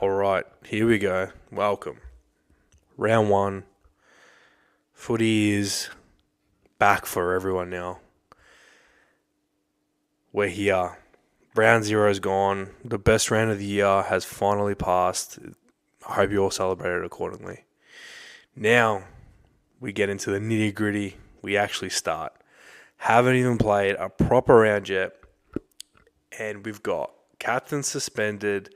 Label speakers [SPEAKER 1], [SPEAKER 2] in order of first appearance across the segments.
[SPEAKER 1] All right, here we go. Welcome. Round one. Footy is back for everyone now. We're here. Round zero's gone. The best round of the year has finally passed. I hope you all celebrated accordingly. Now we get into the nitty gritty. We actually start. Haven't even played a proper round yet. And we've got captains suspended,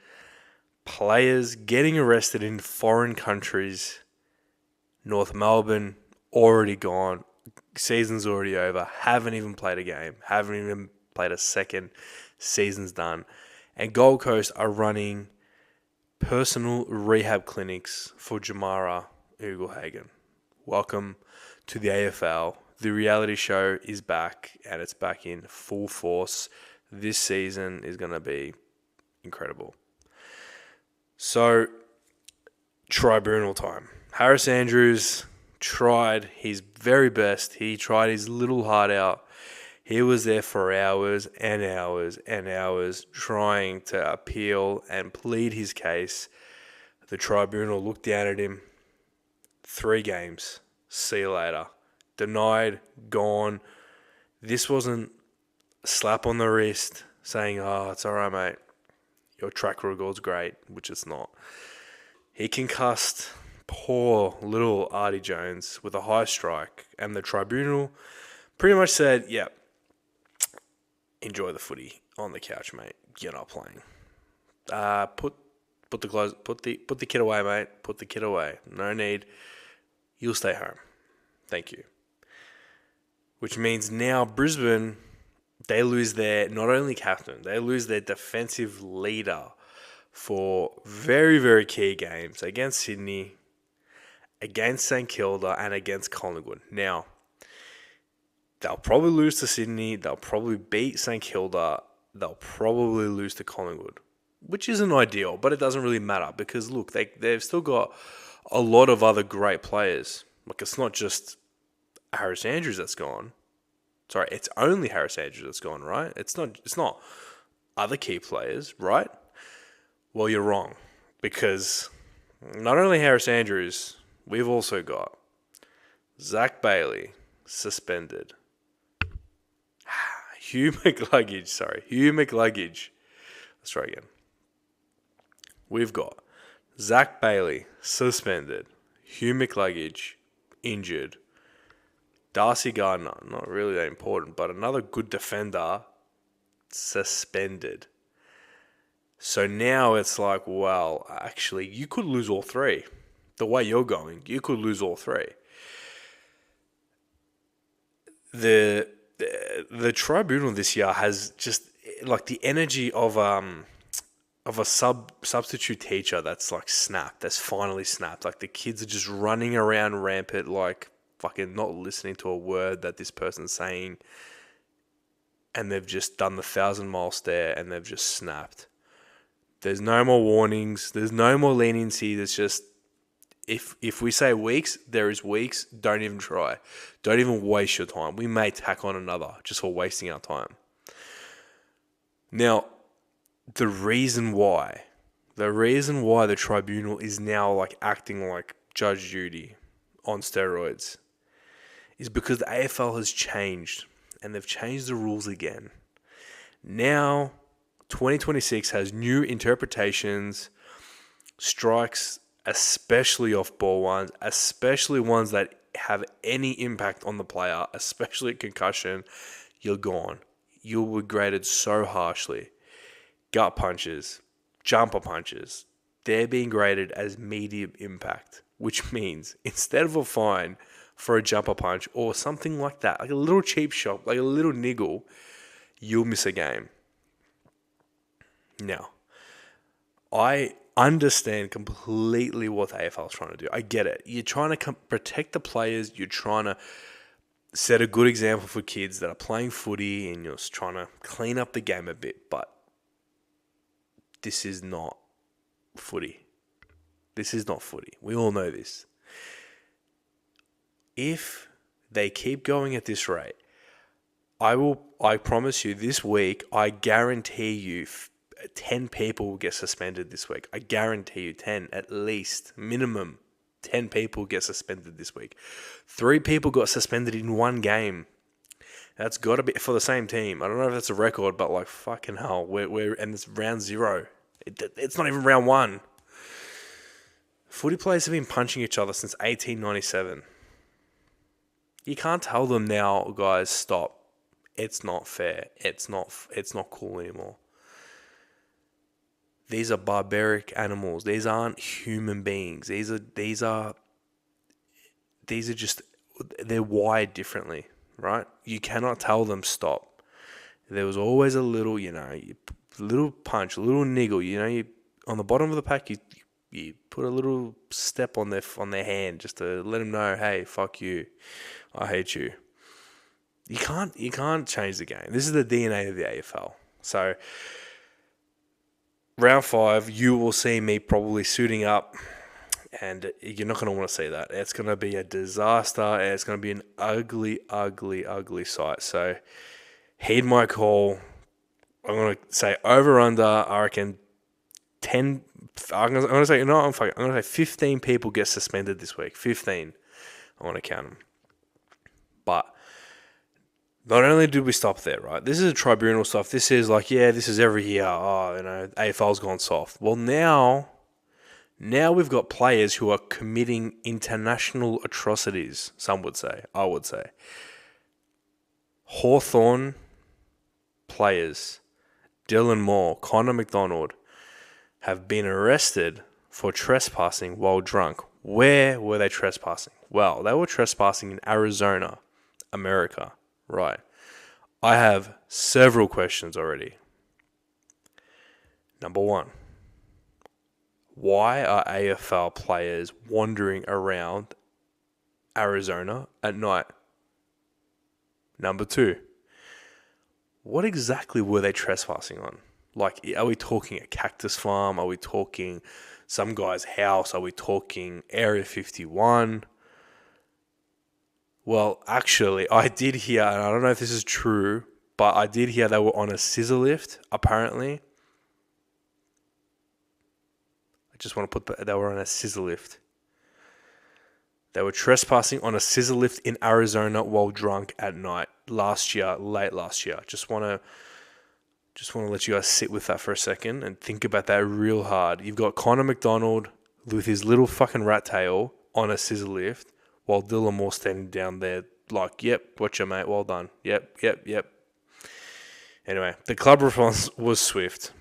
[SPEAKER 1] players getting arrested in foreign countries. North Melbourne already gone. Season's already over. Haven't even played a game. Haven't even played a second. Season's done. And Gold Coast are running personal rehab clinics for Jamarra Ugle-Hagan. Welcome to the AFL. The reality show is back, and it's back in full force. This season is going to be incredible. So, tribunal time. Harris Andrews tried his very best. He tried his little heart out. He was there for hours and hours and hours trying to appeal and plead his case. The tribunal looked down at him. 3 games. See you later. Denied. Gone. This wasn't a slap on the wrist saying, oh, it's all right, mate. Your track record's great, which it's not. He concussed poor little Artie Jones with a high strike, and the tribunal pretty much said, yep, enjoy the footy on the couch, mate. You're not playing. Put the kid away, mate. Put the kid away. No need. You'll stay home. Thank you. Which means now Brisbane, they lose their not only captain, they lose their defensive leader for very, very key games against Sydney, against St Kilda, and against Collingwood. Now, they'll probably lose to Sydney, they'll probably beat St Kilda, they'll probably lose to Collingwood, which isn't ideal, but it doesn't really matter because, look, they've still got a lot of other great players. Like, it's not just Harris Andrews that's gone. Sorry, it's only Harris Andrews that's gone, right? It's not other key players, right? Well, you're wrong, because not only Harris Andrews, we've also got Zach Bailey suspended. Hugh McLuggage. Let's try again. We've got Zach Bailey suspended, Hugh McLuggage injured, Darcy Gardner, not really that important, but another good defender, suspended. So now it's like, well, actually, you could lose all 3. The way you're going, you could lose all 3. The tribunal this year has just like the energy of a substitute teacher that's like snapped, that's finally snapped. Like the kids are just running around rampant, like fucking not listening to a word that this person's saying, and they've just done the 1,000-mile stare and they've just snapped. There's no more warnings. There's no more leniency. There's just, if we say weeks, there is weeks. Don't even try. Don't even waste your time. We may tack on another just for wasting our time. Now, the reason why the tribunal is now like acting like Judge Judy on steroids is because the AFL has changed, and they've changed the rules again. Now, 2026 has new interpretations, strikes, especially off-ball ones, especially ones that have any impact on the player, especially concussion. You're gone. You were graded so harshly. Gut punches, jumper punches, they're being graded as medium impact, which means instead of a fine for a jumper punch or something like that, like a little cheap shot, like a little niggle, you'll miss a game. Now, I understand completely what the AFL is trying to do. I get it. You're trying to protect the players. You're trying to set a good example for kids that are playing footy, and you're just trying to clean up the game a bit. But this is not footy. This is not footy. We all know this. If they keep going at this rate, I promise you this week, I guarantee you 10 people will get suspended this week. I guarantee you 10, at least, minimum 10 people get suspended this week. 3 people got suspended in one game. That's got to be for the same team. I don't know if that's a record, but like fucking hell, and it's round 0. It's not even round 1. Footy players have been punching each other since 1897. You can't tell them now, guys, stop. It's not fair. It's not cool anymore. These are barbaric animals. These aren't human beings. These are just, they're wired differently, right? You cannot tell them stop. There was always a little, little punch, a little niggle. You on the bottom of the pack, you put a little step on their hand just to let them know, hey, fuck you, I hate you. You can't change the game. This is the DNA of the AFL. So round 5, you will see me probably suiting up, and you're not going to want to see that. It's going to be a disaster. It's going to be an ugly, ugly, ugly sight. So heed my call. I'm going to say over under. I reckon 10. I'm going to say, I'm going to say 15 people get suspended this week. 15. I want to count them. But not only did we stop there, right? This is a tribunal stuff. This is like, this is every year. AFL's gone soft. Well, now we've got players who are committing international atrocities, some would say, I would say. Hawthorn players, Dylan Moore, Connor McDonald, have been arrested for trespassing while drunk. Where were they trespassing? Well, they were trespassing in Arizona, America. Right. I have several questions already. Number 1. Why are AFL players wandering around Arizona at night? Number 2. What exactly were they trespassing on? Like, are we talking a cactus farm? Are we talking some guy's house? Are we talking Area 51? Well, actually, I did hear, and I don't know if this is true, but I did hear they were on a scissor lift, apparently. I just want to put they were on a scissor lift. They were trespassing on a scissor lift in Arizona while drunk at night late last year. Just want to let you guys sit with that for a second and think about that real hard. You've got Connor McDonald with his little fucking rat tail on a scissor lift while Dylan Moore standing down there like, yep, watcha, mate, well done. Yep. Anyway, the club response was swift.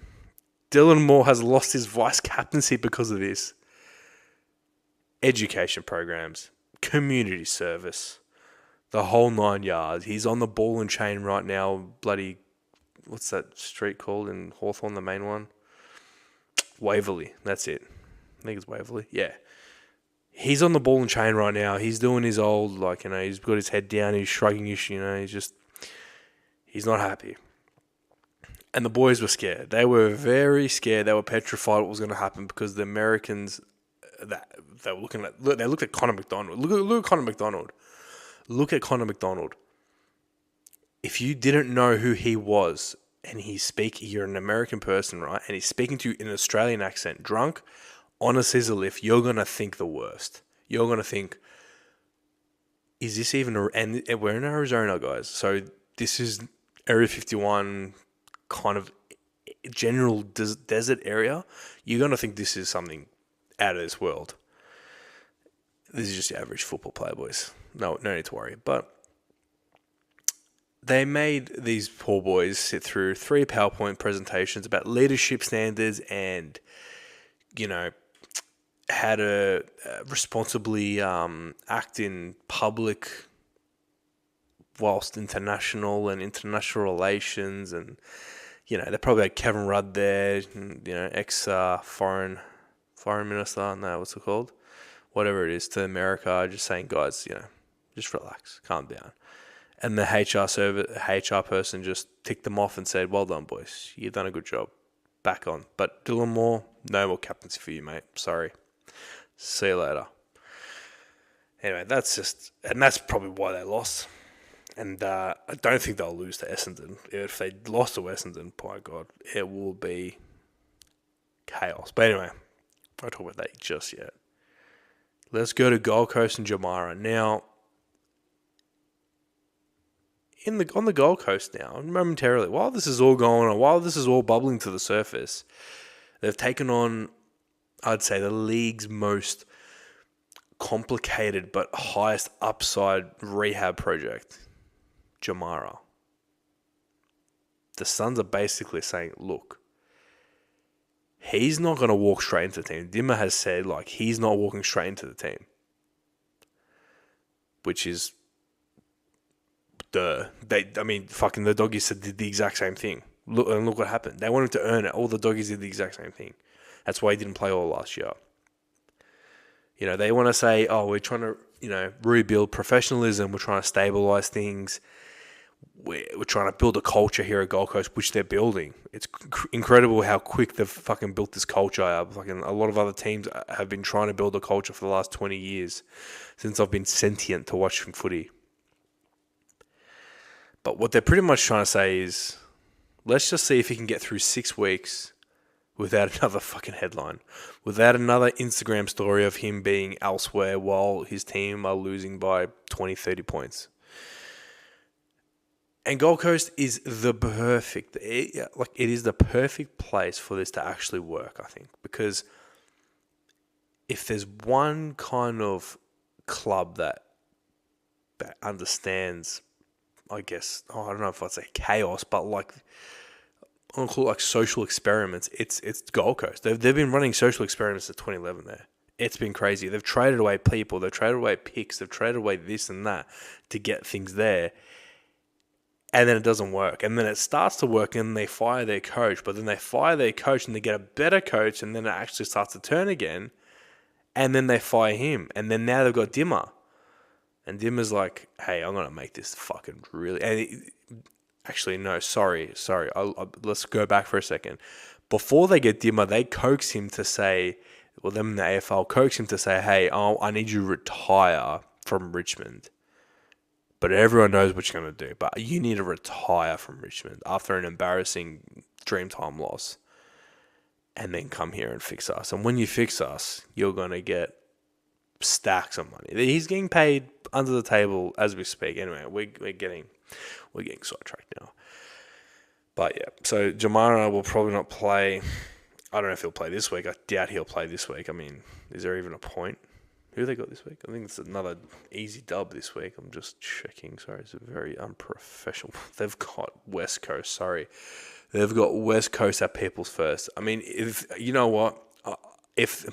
[SPEAKER 1] Dylan Moore has lost his vice captaincy because of this. Education programs, community service, the whole 9 yards. He's on the ball and chain right now. Bloody, what's that street called in Hawthorn, the main one? Waverley, that's it. I think it's Waverley. Yeah. He's on the ball and chain right now. He's doing his old, he's got his head down. He's shrugging his, he's not happy. And the boys were scared. They were very scared. They were petrified what was going to happen because the Americans, they looked at Connor McDonald. Look at Connor McDonald. Look at Connor McDonald. If you didn't know who he was and you're an American person, right? And he's speaking to you in an Australian accent, drunk, on a scissor lift, you're going to think the worst. You're going to think, is this even and we're in Arizona, guys. So this is Area 51, kind of general desert area. You're going to think this is something out of this world. This is just your average football player, boys. No need to worry. But they made these poor boys sit through 3 PowerPoint presentations about leadership standards and, how to responsibly act in public whilst international relations. And, they probably had Kevin Rudd there, ex-foreign minister. No, what's it called? Whatever it is, to America, just saying, guys, just relax, calm down. And the HR person just ticked them off and said, well done, boys. You've done a good job. Back on. But Dylan Moore, no more captaincy for you, mate. Sorry. See you later. Anyway, that's probably why they lost. And I don't think they'll lose to Essendon. If they lost to Essendon, by God, it will be chaos. But anyway, I won't talk about that just yet. Let's go to Gold Coast and Jamarra. Now, on the Gold Coast now, momentarily, while this is all going on, while this is all bubbling to the surface, they've taken on, I'd say, the league's most complicated but highest upside rehab project, Jamarra. The Suns are basically saying, look, he's not going to walk straight into the team. Dimma has said, like, he's not walking straight into the team. Which is, fucking the doggies did the exact same thing. Look what happened. They wanted to earn it. All the doggies did the exact same thing. That's why he didn't play all last year. You know, they want to say, oh, we're trying to, rebuild professionalism. We're trying to stabilize things. We're trying to build a culture here at Gold Coast, which they're building. It's incredible how quick they've fucking built this culture. Fucking a lot of other teams have been trying to build a culture for the last 20 years since I've been sentient to watching footy. But what they're pretty much trying to say is, let's just see if he can get through 6 weeks without another fucking headline, without another Instagram story of him being elsewhere while his team are losing by 20, 30 points. And Gold Coast is the perfect, it is the perfect place for this to actually work, I think. Because if there's one kind of club that understands, I guess, I don't know if I'd say chaos, but like, I want to call it like social experiments, it's Gold Coast. They've been running social experiments since 2011 there. It's been crazy. They've traded away people, they've traded away picks, they've traded away this and that to get things there. And then it doesn't work. And then it starts to work and they fire their coach. But then they fire their coach and they get a better coach. And then it actually starts to turn again. And then they fire him. And then now they've got Dimma. And Dimma's like, hey, I'm going to make this fucking really... And actually, no, sorry. Let's go back for a second. Before they get Dimma, they coax him to say... Well, them in the AFL coax him to say, hey, I need you to retire from Richmond. But everyone knows what you're going to do. But you need to retire from Richmond after an embarrassing Dreamtime loss. And then come here and fix us. And when you fix us, you're going to get stacks of money. He's getting paid under the table as we speak. Anyway, we're getting sidetracked now. But yeah, so Jamarra will probably not play. I don't know if he'll play this week. I doubt he'll play this week. I mean, is there even a point? Who they got this week? I think it's another easy dub this week. I'm just checking. Sorry, it's very unprofessional. They've got West Coast. Sorry. They've got West Coast at People's First. I mean, if you know what? If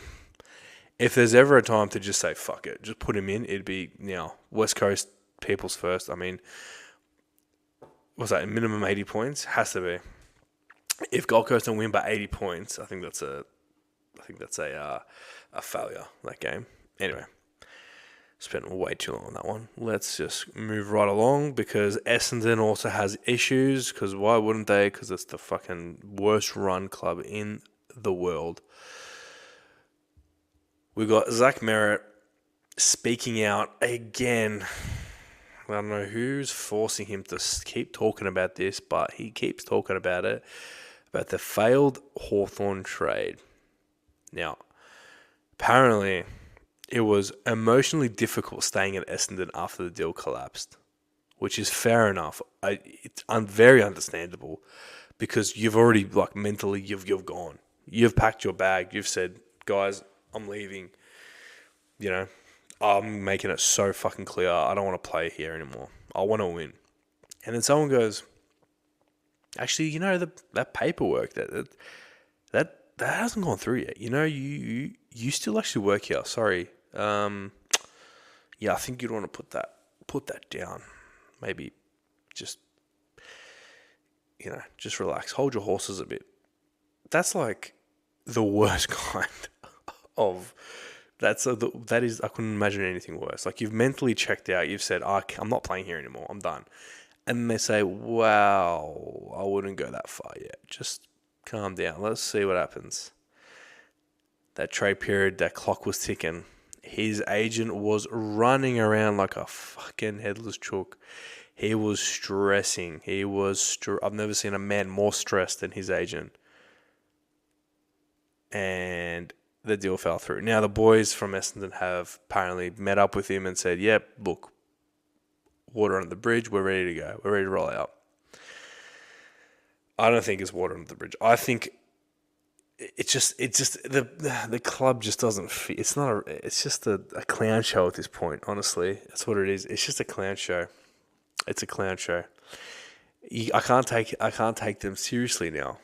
[SPEAKER 1] there's ever a time to just say, fuck it, just put him in, it'd be now. West Coast, People's First. I mean, what's that? Minimum 80 points? Has to be. If Gold Coast don't win by 80 points, I think that's a failure, that game. Anyway, spent way too long on that one. Let's just move right along because Essendon also has issues. Because why wouldn't they? Because it's the fucking worst run club in the world. We got Zach Merrett speaking out again. I don't know who's forcing him to keep talking about this, but he keeps talking about it, about the failed Hawthorn trade. Now, apparently, it was emotionally difficult staying at Essendon after the deal collapsed, which is fair enough. It's very understandable because you've already, like, mentally, you've gone. You've packed your bag. You've said, guys, I'm leaving. You know, I'm making it so fucking clear. I don't want to play here anymore. I want to win. And then someone goes, actually, you know, that paperwork, that hasn't gone through yet. You know, you still actually work here. Sorry. Yeah, I think you'd want to put that down. Maybe just relax. Hold your horses a bit. That's like the worst kind of... That is, I couldn't imagine anything worse. Like, you've mentally checked out. You've said, I'm not playing here anymore. I'm done. And then they say, wow, I wouldn't go that far yet. Just calm down. Let's see what happens. That trade period, that clock was ticking. His agent was running around like a fucking headless chook. He was stressing. I've never seen a man more stressed than his agent. and the deal fell through. Now, the boys from Essendon have apparently met up with him and said, yep, look, water under the bridge, we're ready to go. We're ready to roll out. I don't think it's water under the bridge. I think the club just doesn't fit. It's just a clown show at this point, honestly. That's what it is. It's just a clown show. It's a clown show. I can't take them seriously now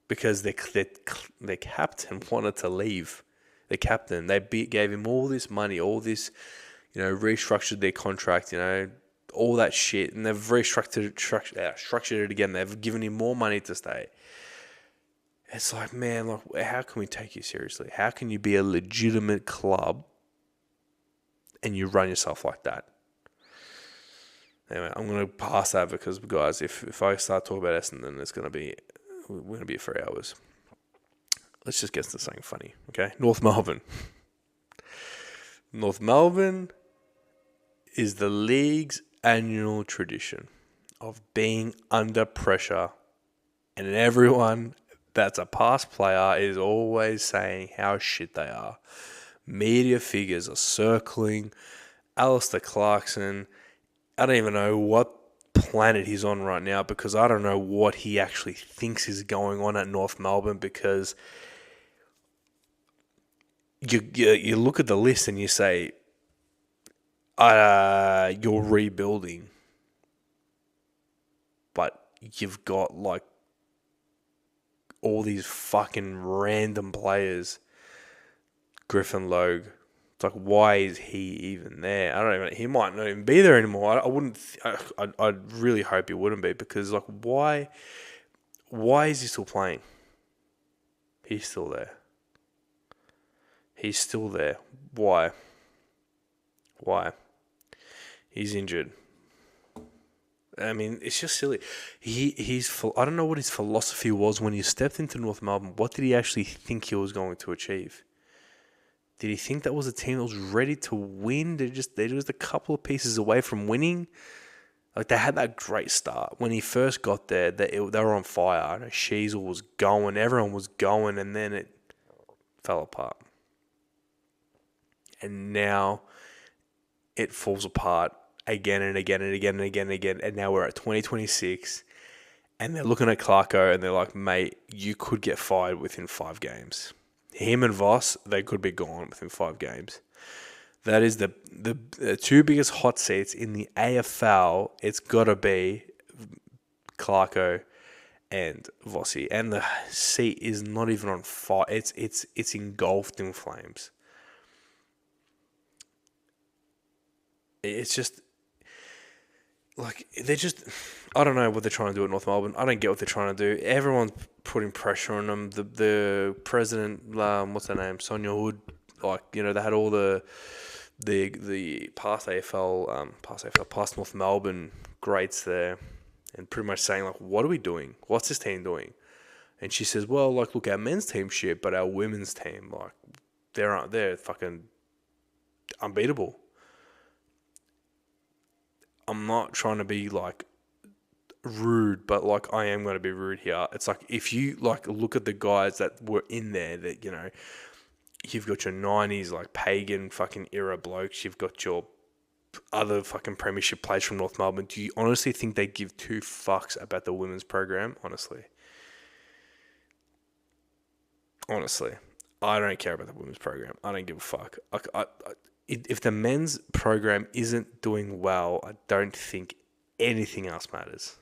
[SPEAKER 1] because their captain wanted to leave. The captain, gave him all this money, all this, restructured their contract, all that shit, and they've structured it again. They've given him more money to stay. It's like, man, how can we take you seriously? How can you be a legitimate club and you run yourself like that? Anyway, I'm going to pass that because, guys, if I start talking about Essendon, we're going to be here for hours. Let's just get to something funny, okay? North Melbourne. North Melbourne is the league's annual tradition of being under pressure, and everyone that's a past player is always saying how shit they are. Media figures are circling Alistair Clarkson. I don't even know what planet he's on right now because I don't know what he actually thinks is going on at North Melbourne because you look at the list and you say, you're rebuilding, but you've got all these fucking random players. Griffin Logue. It's like, why is he even there? I don't even. He might not even be there anymore. I wouldn't. I really hope he wouldn't be because why? Why is he still playing? He's still there. He's still there. Why? Why? He's injured. I mean, it's just silly. I don't know what his philosophy was when he stepped into North Melbourne. What did he actually think he was going to achieve? Did he think that was a team that was ready to win? They're just a couple of pieces away from winning. They had that great start. When he first got there, they were on fire. Sheasel was going. Everyone was going. And then it fell apart. And now it falls apart again and again and again and again and again. And now we're at 2026. And they're looking at Clarko and they're like, mate, you could get fired within 5 games. Him and Voss, they could be gone within 5 games. That is the 2 biggest hot seats in the AFL. It's got to be Clarko and Vossi. And the seat is not even on fire. It's engulfed in flames. It's just they're just, I don't know what they're trying to do at North Melbourne. I don't get what they're trying to do. Everyone's putting pressure on them. The president, what's her name, Sonia Hood, they had all the past AFL, past North Melbourne greats there, and pretty much saying what are we doing? What's this team doing? And she says, well, look, our men's team shit, but our women's team, they're fucking unbeatable. I'm not trying to be rude, but I am going to be rude here. It's if you look at the guys that were in there, that you've got your 90s pagan fucking era blokes, you've got your other fucking premiership players from North Melbourne. Do you honestly think they give 2 fucks about the women's program? Honestly, I don't care about the women's program. I don't give a fuck. If the men's program isn't doing well, I don't think anything else matters.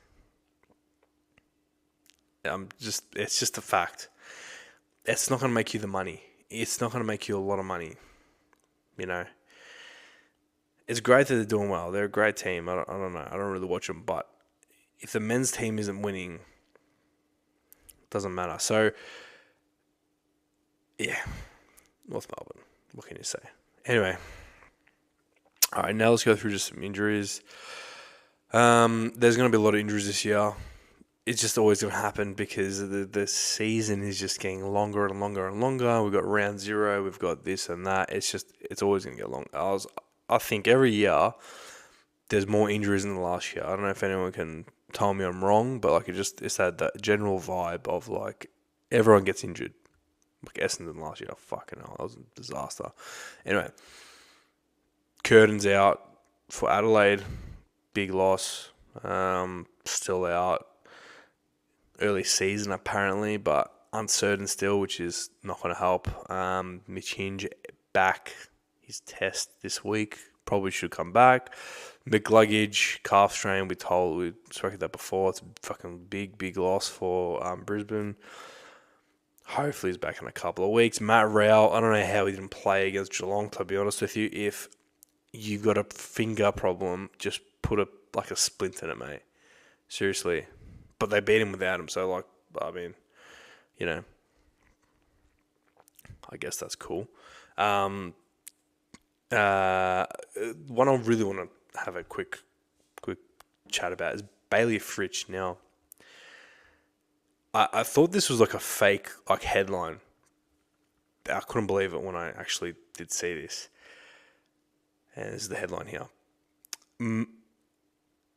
[SPEAKER 1] It's just a fact. It's not going to make you the money. It's not going to make you a lot of money. It's great that they're doing well. They're a great team. I don't know. I don't really watch them, but if the men's team isn't winning, it doesn't matter. So, yeah, North Melbourne. What can you say? Anyway, all right, now let's go through just some injuries. There's going to be a lot of injuries this year. It's just always going to happen because the season is just getting longer and longer and longer. We've got round 0. We've got this and that. It's always going to get long. I think every year there's more injuries than the last year. I don't know if anyone can tell me I'm wrong, but it's that general vibe of everyone gets injured. Like Essendon last year, fucking hell, that was a disaster. Anyway, Curtin's out for Adelaide, big loss. Still out. Early season apparently, but uncertain still, which is not going to help. Mitch Hinge back, his test this week, probably should come back. McLuggage, calf strain, we spoke about that before. It's a fucking big loss for Brisbane. Hopefully he's back in a couple of weeks. Matt Rowell, I don't know how he didn't play against Geelong, to be honest with you. If you've got a finger problem, just put a splint in it, mate. Seriously. But they beat him without him, so, I guess that's cool. One I really want to have a quick chat about is Bailey Fritsch. Now, I thought this was a fake headline. I couldn't believe it when I actually did see this. And this is the headline here.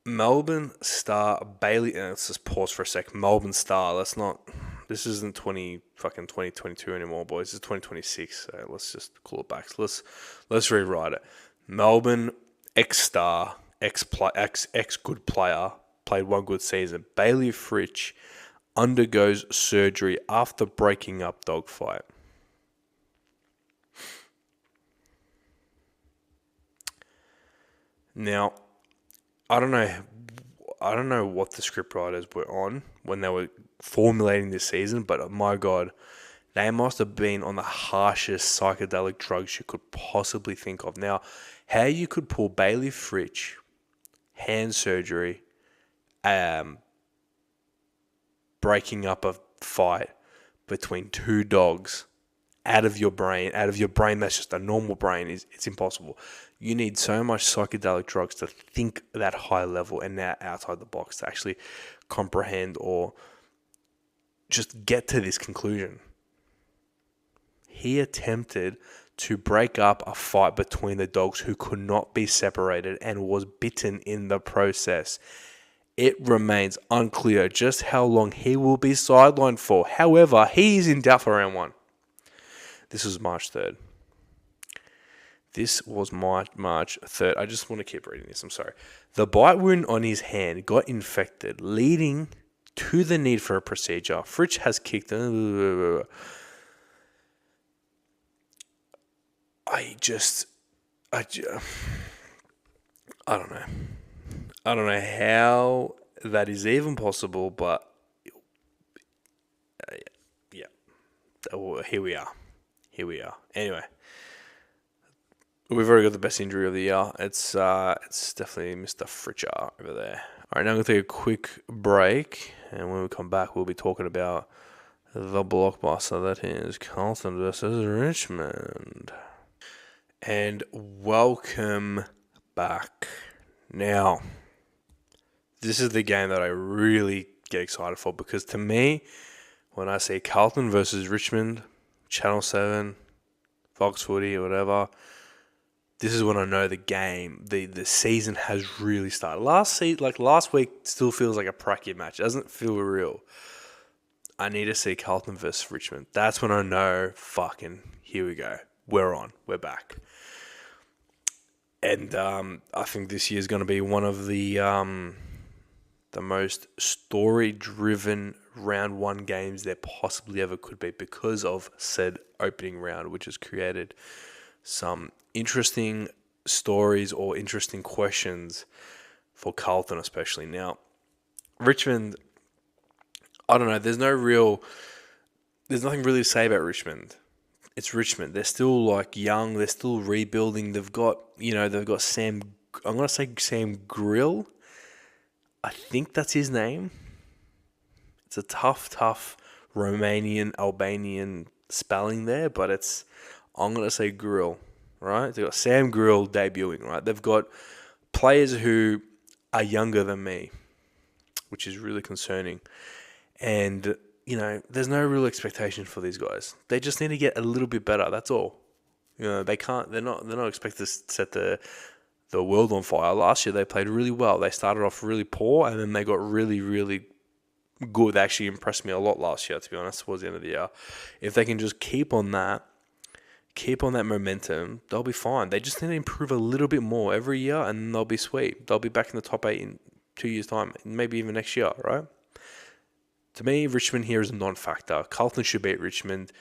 [SPEAKER 1] Melbourne star Bailey. Let's just pause for a sec. Melbourne star. This isn't 2022 anymore, boys. It's 2026. So let's just call it back. So let's rewrite it. Melbourne ex-star, ex-good player, played one good season. Bailey Fritsch undergoes surgery after breaking up dogfight. Now, I don't know what the scriptwriters were on when they were formulating this season, but my God, they must have been on the harshest psychedelic drugs you could possibly think of. Now, how you could pull Bailey Fritsch, hand surgery, breaking up a fight between two dogs out of your brain that's just a normal brain, it's impossible. You need so much psychedelic drugs to think that high level and that outside the box to actually comprehend or just get to this conclusion. He attempted to break up a fight between the dogs who could not be separated and was bitten in the process. It remains unclear just how long he will be sidelined for. However, he is in doubt for round 1. This was March 3rd. This was March 3rd. I just want to keep reading this. I'm sorry. The bite wound on his hand got infected, leading to the need for a procedure. Fritsch has kicked. I don't know. I don't know how that is even possible, but yeah. Here we are. Anyway, we've already got the best injury of the year. It's definitely Mr. Fritcher over there. All right, now I'm going to take a quick break, and when we come back, we'll be talking about the blockbuster that is Carlton versus Richmond. And welcome back. Now, this is the game that I really get excited for, because to me, when I see Carlton versus Richmond, Channel 7, Fox Footy, or whatever, this is when I know the game, the season has really started. Last week still feels like a pracky match. It doesn't feel real. I need to see Carlton versus Richmond. That's when I know, fucking, here we go. We're on. We're back. And I think this year is going to be one of the most story-driven round 1 games there possibly ever could be, because of said opening round, which has created some interesting stories or interesting questions for Carlton especially. Now, Richmond, I don't know, there's nothing really to say about Richmond. It's Richmond. They're still young, they're still rebuilding. They've got Sam Grill. I think that's his name. It's a tough Romanian, Albanian spelling there, but I'm going to say Grill, right? They've got Sam Grill debuting, right? They've got players who are younger than me, which is really concerning. And, there's no real expectation for these guys. They just need to get a little bit better, that's all. They're not expected to set the world on fire. Last year they played really well. They started off really poor, and then they got really, really good. They actually impressed me a lot last year, to be honest, towards the end of the year. If they can just keep on that momentum, they'll be fine. They just need to improve a little bit more every year, and they'll be sweet. They'll be back in the top 8 in 2 years' time, maybe even next year, right? To me, Richmond here is a non-factor. Carlton should beat Richmond.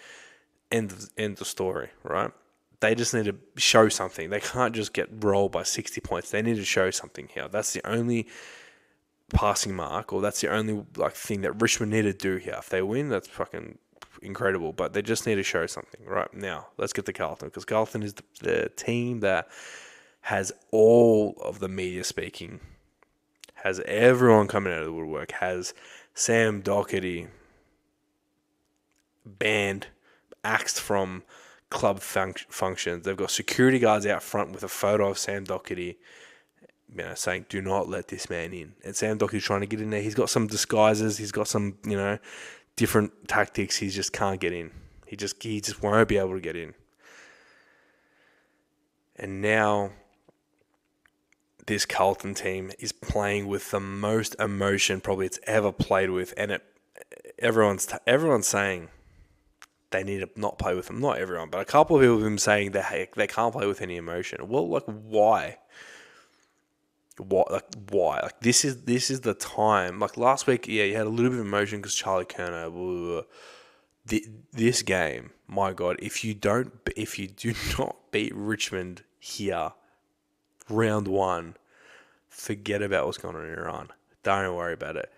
[SPEAKER 1] End of story, right? They just need to show something. They can't just get rolled by 60 points. They need to show something here. That's the only passing mark, or that's the only thing that Richmond need to do here. If they win, that's fucking incredible. But they just need to show something. Right now, let's get to Carlton, because Carlton is the team that has all of the media speaking, has everyone coming out of the woodwork, has Sam Doherty banned, axed from club functions. They've got security guards out front with a photo of Sam Doherty, saying, "Do not let this man in." And Sam Doherty's trying to get in there. He's got some disguises. He's got some, different tactics. He just can't get in. He just won't be able to get in. And now this Carlton team is playing with the most emotion probably it's ever played with, and everyone's saying they need to not play with them. Not everyone, but a couple of people have been saying that they can't play with any emotion. Well, why? Why? This is the time. Last week, yeah, you had a little bit of emotion because Charlie Kerner. This game, my God, if you do not beat Richmond here, round 1, forget about what's going on in Iran. Don't worry about it.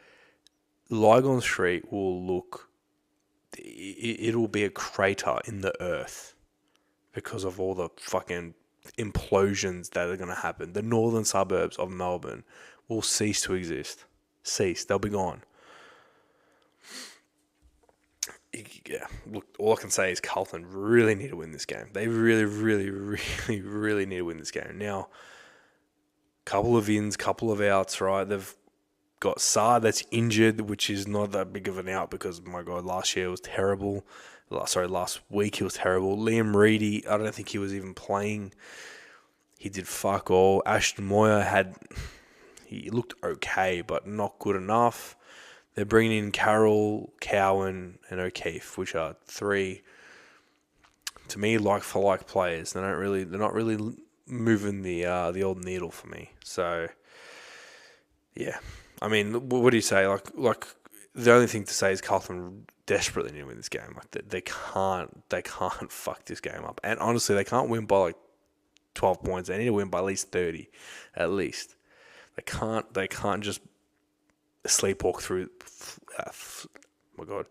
[SPEAKER 1] Lygon Street will look. It'll be a crater in the earth because of all the fucking implosions that are going to happen. The northern suburbs of Melbourne will cease to exist. They'll be gone. Yeah, look, all I can say is Carlton really need to win this game. They really, really, really, really need to win this game. Now, couple of ins, couple of outs, right? They've got Saar that's injured, which is not that big of an out because, my God, last year was terrible. Last week he was terrible. Liam Reedy, I don't think he was even playing. He did fuck all. Ashton Moyer he looked okay, but not good enough. They're bringing in Carroll, Cowan, and O'Keefe, which are 3, to me, like-for-like players. They're not really moving the old needle for me. So, yeah. I mean, what do you say? The only thing to say is Carlton desperately need to win this game. They can't fuck this game up. And honestly, they can't win by 12 points. They need to win by at least 30, at least. They can't just sleepwalk through. My God,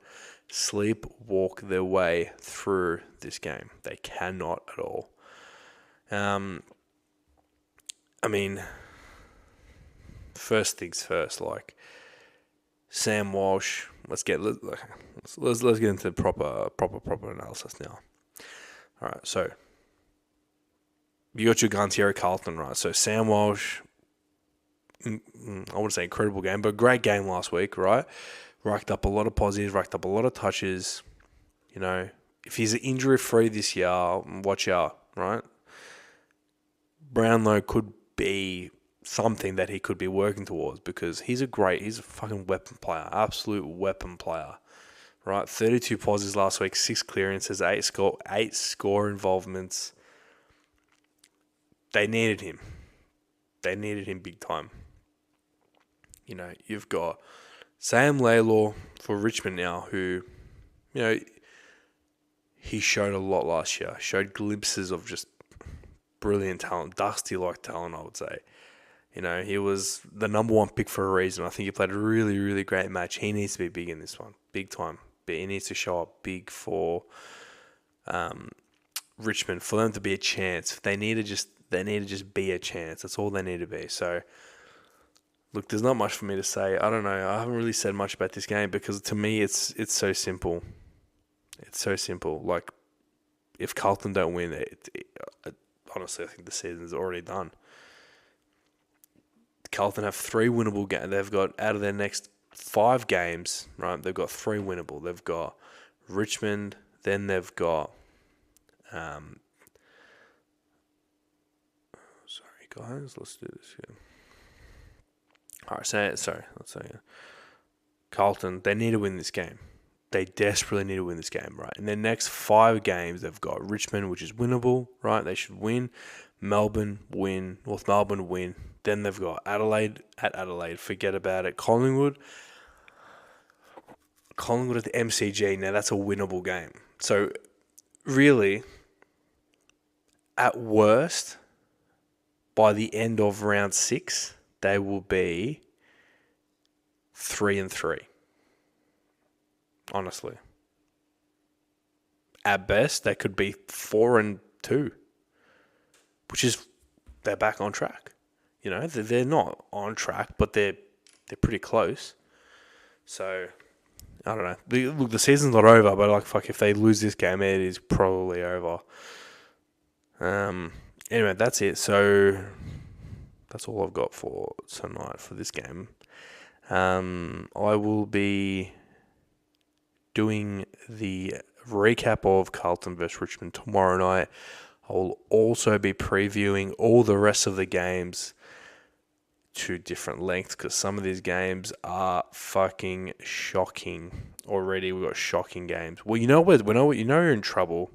[SPEAKER 1] sleepwalk their way through this game. They cannot at all. I mean, first things first. Sam Walsh. Let's get into proper analysis now. All right, so you got your guns here at Carlton, right? So Sam Walsh, I wouldn't say incredible game, but great game last week, right? Racked up a lot of positives, racked up a lot of touches. If he's injury-free this year, watch out, right? Brownlow could be something that he could be working towards because he's a fucking weapon player, absolute weapon player, right? 32 positives last week, 6 clearances, 8 score involvements. They needed him. They needed him big time. You've got Sam Laylor for Richmond now, who, he showed a lot last year. Showed glimpses of just brilliant talent, dusty-like talent, I would say. He was the number 1 pick for a reason. I think he played a really, really great match. He needs to be big in this one, big time. But he needs to show up big for Richmond, for them to be a chance. They need to just be a chance. That's all they need to be. So, look, there's not much for me to say. I don't know. I haven't really said much about this game because to me, it's so simple. It's so simple. If Carlton don't win, honestly, I think the season's already done. Carlton have 3 winnable games. They've got, out of their next 5 games, right, they've got 3 winnable. They've got Richmond, then they've got... sorry, guys, let's do this here. All right, let's say Carlton, they need to win this game. They desperately need to win this game, right? In their next 5 games, they've got Richmond, which is winnable, right? They should win. Melbourne, win. North Melbourne, win. Then they've got Adelaide at Adelaide. Forget about it. Collingwood at the MCG. Now, that's a winnable game. So, really, at worst, by the end of round 6, they will be 3-3. Honestly. At best, they could be 4-2, which is they're back on track. You know, they're not on track, but they're pretty close. So, I don't know. Look, the season's not over, but like, fuck, if they lose this game, it is probably over. Anyway, that's it. So, that's all I've got for tonight for this game. I will be doing the recap of Carlton vs Richmond tomorrow night. I will also be previewing all the rest of the games to different lengths because some of these games are fucking shocking. Already we've got shocking games. Well, you know you're in trouble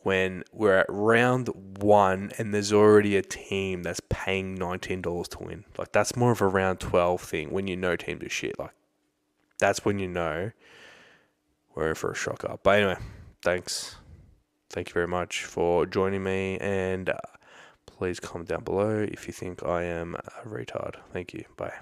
[SPEAKER 1] when we're at round 1 and there's already a team that's paying $19 to win. Like, that's more of a round 12 thing when you know teams are shit. Like, that's when you know we're in for a shocker. But anyway, thanks. Thank you very much for joining me, and please comment down below if you think I am a retard. Thank you. Bye.